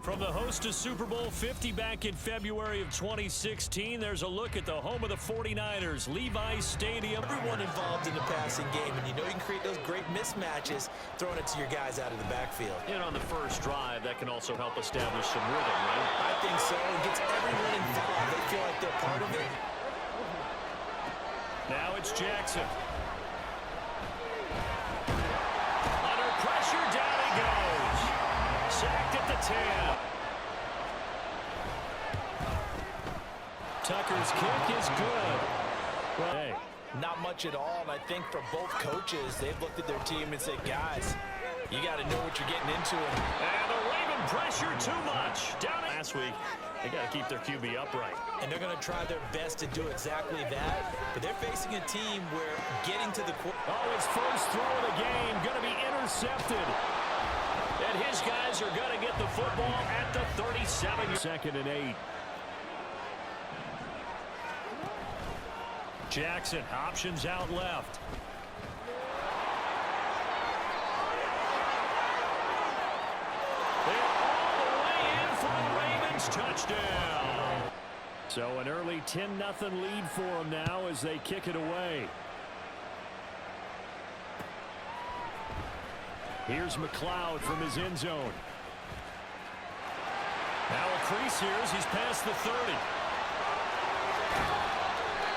From the host to Super Bowl 50 back in February of 2016, there's a look at the home of the 49ers, Levi's Stadium. Everyone involved in the passing game, and you know you can create those great mismatches throwing it to your guys out of the backfield. And on the first drive, that can also help establish some rhythm, right? I think so. It gets everyone involved. They feel like they're part of it. Now it's Jackson. Under pressure, down he goes. Sacked at the 10. Tucker's kick is good. Well, hey. Not much at all, and I think for both coaches, they've looked at their team and said, guys, you got to know what you're getting into. And the Raven pressure too much. Down last week, they got to keep their QB upright. And they're going to try their best to do exactly that, but they're facing a team where getting to the his first throw of the game going to be intercepted. And his guys are going to get the football at the 37. Second and 8. Jackson, options out left. They're all the way in for the Ravens touchdown. So an early 10-0 lead for them now as they kick it away. Here's McLeod from his end zone. Now a crease here as he's past the 30.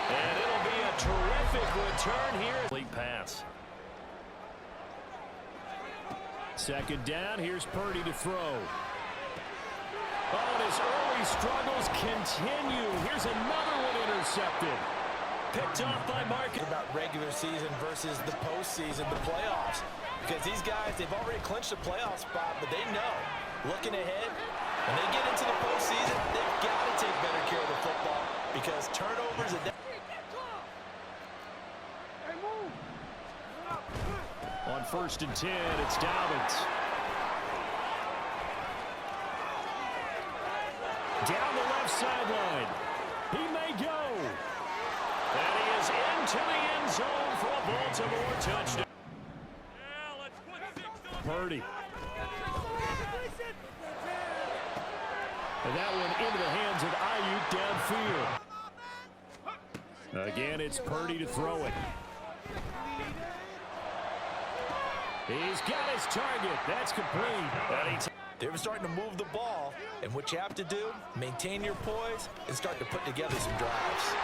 And it'll be a terrific return here. Late pass. Second down. Here's Purdy to throw. Oh, and his early struggles continue. Here's another one intercepted. Picked off by Marcus. About regular season versus the postseason, the playoffs. Because these guys, they've already clinched a playoff spot, but they know, looking ahead, when they get into the postseason, they've got to take better care of the football because turnovers are... On 1st and 10, it's Dobbins. Down the left sideline. He may go. And he is into the end zone for a Baltimore touchdown. Purdy. And that one into the hands of Ayuk downfield. Again, it's Purdy to throw it. He's got his target. That's complete. They were starting to move the ball, and what you have to do, maintain your poise and start to put together some drives.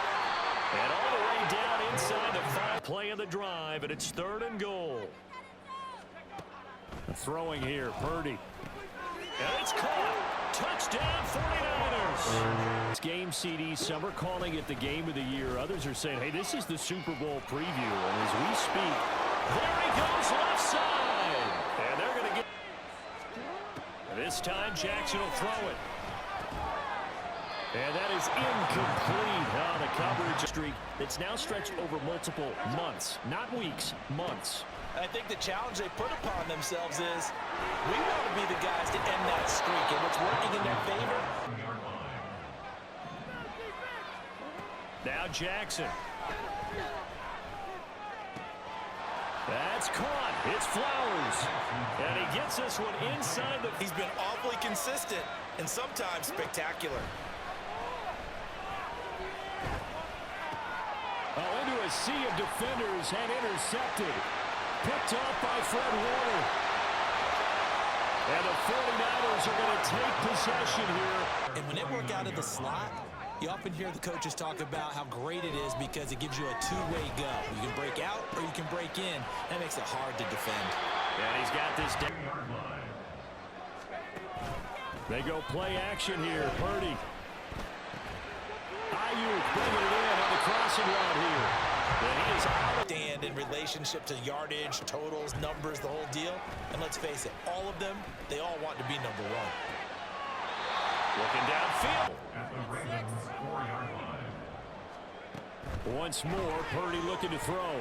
And all the way down inside the 5 play of the drive, and it's 3rd and goal. Throwing here, Purdy. And it's caught. Touchdown, 49ers. It's game CD. Some are calling it the game of the year. Others are saying, hey, this is the Super Bowl preview. And as we speak, there he goes left side. And they're going to get... This time, Jackson will throw it. And that is incomplete. Oh, the coverage streak that's now stretched over multiple months. Not weeks, months. I think the challenge they put upon themselves is we want to be the guys to end that streak, and it's working in their favor. Now Jackson. That's caught. It's Flowers. And he gets this one inside the... He's been awfully consistent and sometimes spectacular. Oh, into a sea of defenders and intercepted. Picked off by Fred Warner. And the 49ers are going to take possession here. And when they work out of the slot, you often hear the coaches talk about how great it is because it gives you a two-way go. You can break out or you can break in. That makes it hard to defend. And he's got this down. They go play action here. Purdy. Ayuk bringing it in on the crossing route here. And he is out. Stand in relationship to yardage, totals, numbers, the whole deal. And let's face it, all of them, they all want to be number 1. Looking downfield. Once more, Purdy looking to throw.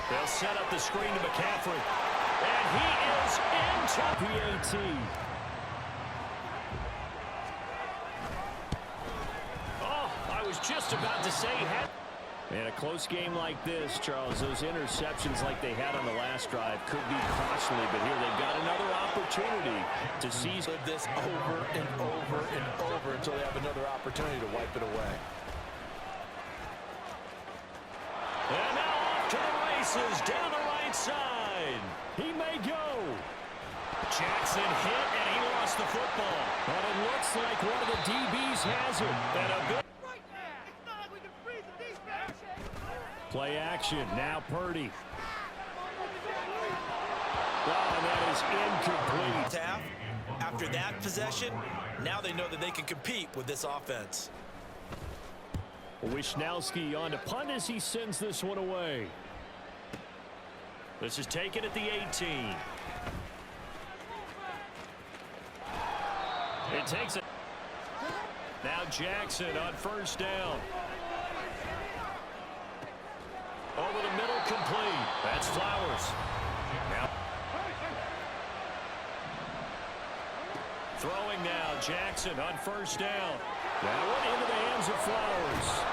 They'll set up the screen to McCaffrey. And he is into PAT. Oh, I was just about to say... And a close game like this, Charles, those interceptions like they had on the last drive could be costly, but here they've got another opportunity to seize this over and over and over until they have another opportunity to wipe it away. And now off to the races, down the right side. He may go. Jackson hit, and he lost the football. But it looks like one of the DBs has it. And a good play action. Now Purdy. Wow, that is incomplete. After that possession, now they know that they can compete with this offense. Wishnowski on to punt as he sends this one away. This is taken at the 18. It takes it. Now Jackson on first down. Over the middle, complete. That's Flowers. Now throwing now, Jackson on first down. That one into the hands of Flowers.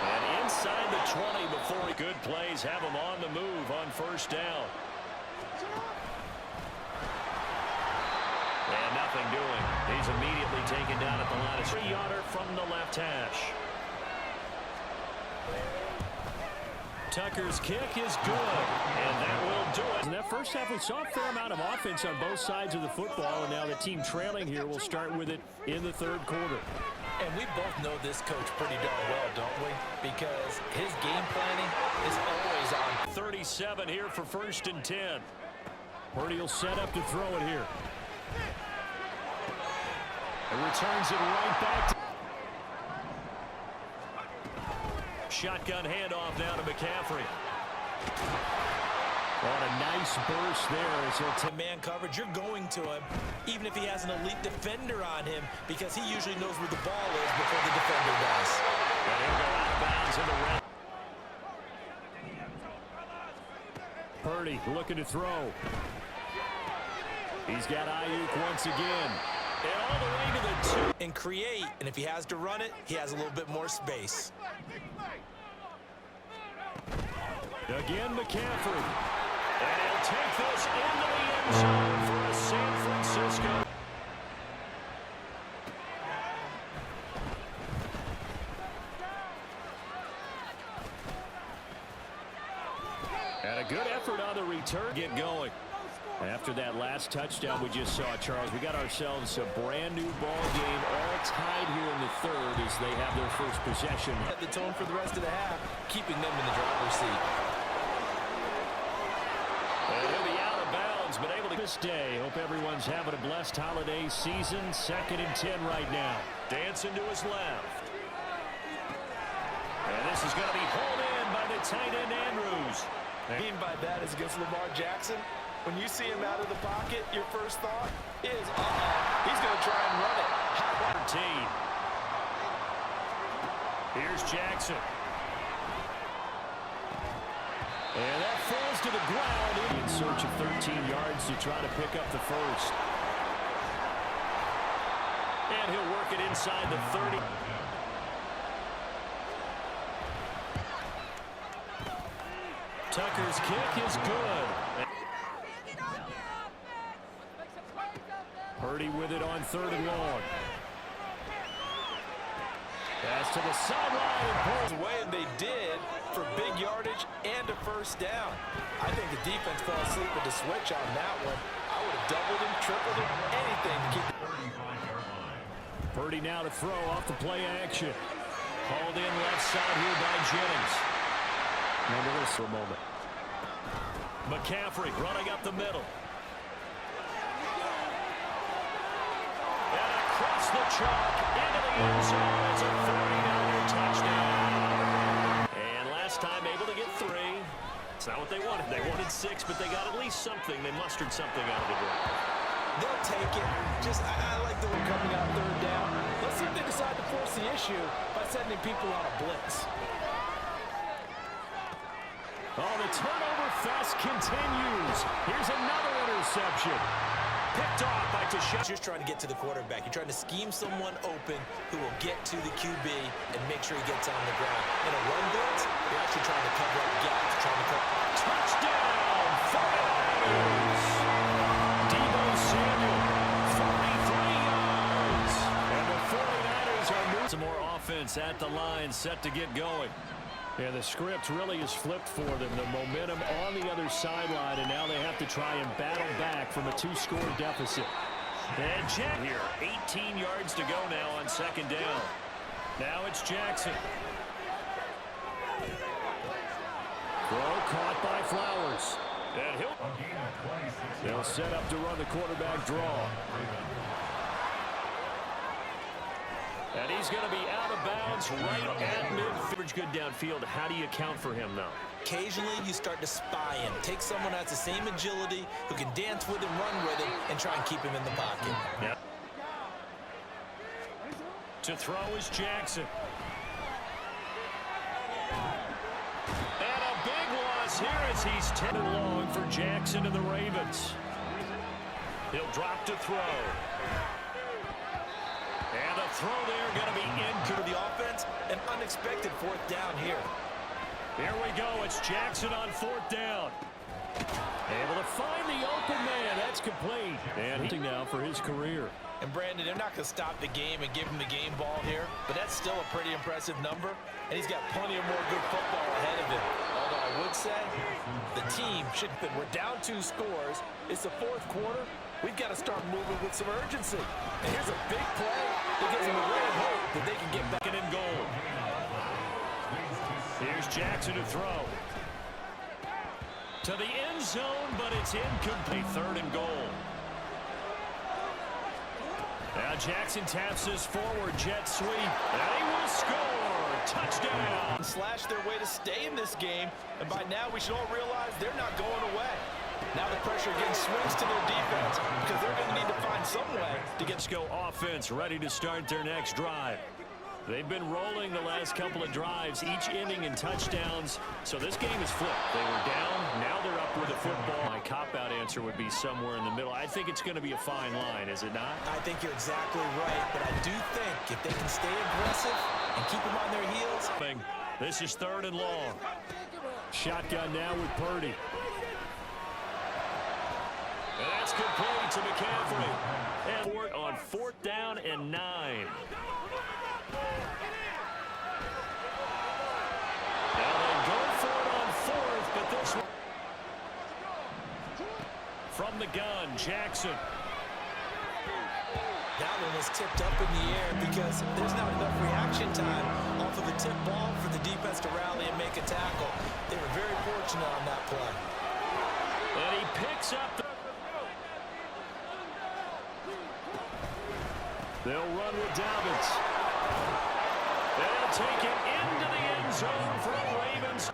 And inside the 20 before he good plays have him on the move on first down. And nothing doing. He's immediately taken down at the line. A 3-yarder from the left hash. Tucker's kick is good, and that will do it. In that first half, we saw a fair amount of offense on both sides of the football, and now the team trailing here will start with it in the third quarter. And we both know this coach pretty darn well, don't we? Because his game planning is always on. 37 here for first and 10. Purdy will set up to throw it here. And returns it right back to shotgun handoff now to McCaffrey. On a nice burst there. So man coverage, you're going to him, even if he has an elite defender on him, because he usually knows where the ball is before the defender does. And he'll go out of bounds in the red. Purdy looking to throw. He's got Ayuk once again. And all the way to the 2. And create, and if he has to run it, he has a little bit more space. Again, McCaffrey. And he'll take this into the end zone for a San Francisco. And a good effort on the return. Get going. After that last touchdown we just saw, Charles, we got ourselves a brand new ball game, all tied here in the third as they have their first possession. Set the tone for the rest of the half, keeping them in the driver's seat. And he'll be out of bounds, but able to this day. Hope everyone's having a blessed holiday season. 2nd and 10 right now. Dancing to his left. And this is going to be hauled in by the tight end Andrews. What I mean by that is against Lamar Jackson. When you see him out of the pocket, your first thought is, he's going to try and run it. Hot 13. Here's Jackson. And that falls to the ground in search of 13 yards to try to pick up the first. And he'll work it inside the 30. Tucker's kick is good. Purdy with it on 3rd and long. Pass to the sideline. Pulls away, and they did for big yardage and a first down. I think the defense fell asleep with the switch on that one. I would have doubled him, tripled him, anything to keep. Purdy now to throw off the play action. Hauled in left side here by Jennings. Remember this for a moment. McCaffrey running up the middle. And across the chalk into the end zone. It's a 39-yard touchdown. And last time able to get 3. It's not what they wanted. They wanted 6, but they got at least something. They mustered something out of the drive. They'll take it. I like the one coming out 3rd down. Let's see if they decide to force the issue by sending people on a blitz. Oh, the turnover fest continues. Here's another interception. picked off by Tashawn. Just trying to get to the quarterback. You're trying to scheme someone open who will get to the QB and make sure he gets on the ground. In a run blitz, you're actually trying to cover up gaps, trying to cover. Touchdown, 49ers. Deebo Samuel, 43 yards. And the 49ers are moving. Some more offense at the line, set to get going. And the script really is flipped for them. The momentum on the other sideline, and now they have to try and battle back from a 2-score deficit. And Jack here, 18 yards to go now on second down. Now it's Jackson. Throw caught by Flowers. And they'll set up to run the quarterback draw. And he's going to be out of bounds right at midfield. Good downfield. How do you account for him, though? Occasionally, you start to spy him. Take someone who has the same agility, who can dance with him, run with him, and try and keep him in the pocket. Yep. To throw is Jackson. And a big loss here as he's 10 and long for Jackson and the Ravens. He'll drop to throw. And a throw there going to be in to the offense. An unexpected fourth down here. Here we go. It's Jackson on fourth down. Able to find the open man. That's complete. And he's now for his career. And Brandon, they're not going to stop the game and give him the game ball here, but that's still a pretty impressive number, and he's got plenty of more good football ahead of him. Although I would say the team should have been. We're down 2 scores. It's the fourth quarter. We've got to start moving with some urgency. And here's a big play that gives them a ray of hope that they can get back in goal. Here's Jackson to throw. To the end zone, but it's incomplete. Third and goal. Now Jackson taps this forward jet sweep. And he will score. Touchdown. Slash their way to stay in this game. And by now we should all realize they're not going away. Now the pressure again swings to their defense because they're going to need to find some way to get. Let's go offense ready to start their next drive. They've been rolling the last couple of drives, each ending in touchdowns. So this game is flipped. They were down, now they're up with the football. My cop-out answer would be somewhere in the middle. I think it's going to be a fine line, is it not? I think you're exactly right, but I do think if they can stay aggressive and keep them on their heels. This is third and long. Shotgun now with Purdy. And that's complete to McCaffrey. And on fourth down and 9. Now they go for it on fourth, but this one from the gun, Jackson. That one was tipped up in the air because there's not enough reaction time off of the tip ball for the defense to rally and make a tackle. They were very fortunate on that play. And he picks up the... They'll run with Dobbins. They'll take it into the end zone for the Ravens.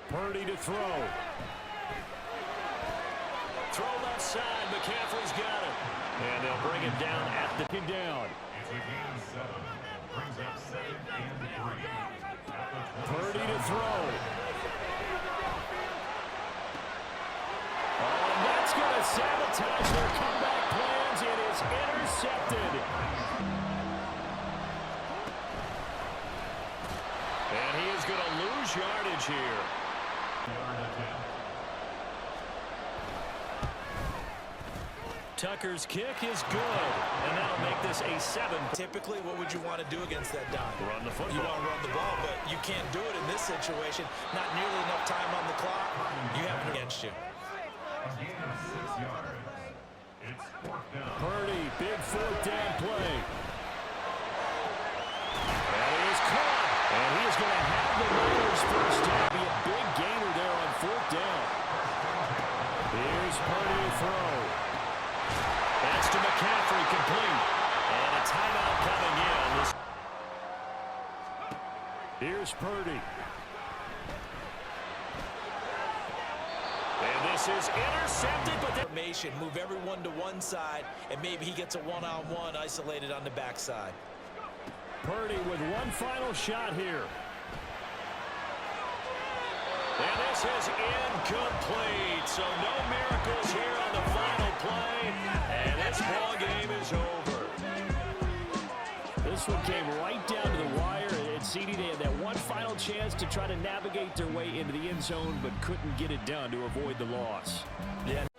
Purdy to throw. Throw left side. McCaffrey's got it. And they'll bring it down at the down. Purdy to throw. Oh, and that's going to sabotage their comeback plans. It is intercepted. And he is going to lose yardage here. Tucker's kick is good, and that'll make this a 7. Typically, what would you want to do against that dime? Run the football. You want to run the ball, but you can't do it in this situation. Not nearly enough time on the clock. You have it against you. Purdy, big fourth down play. And he is caught. And he is going to have the Raiders first down. Be a big gainer there on fourth down. Here's Purdy to throw. That's to McCaffrey, complete. And a timeout coming in. Here's Purdy. And this is intercepted, but formation, move everyone to one side, and maybe he gets a one-on-one isolated on the backside. Purdy with one final shot here. And this is incomplete. So no miracles here on the final play. And this ball game is over. This one came right down to the wire. And CD, they had that one final chance to try to navigate their way into the end zone, but couldn't get it done to avoid the loss. Yeah.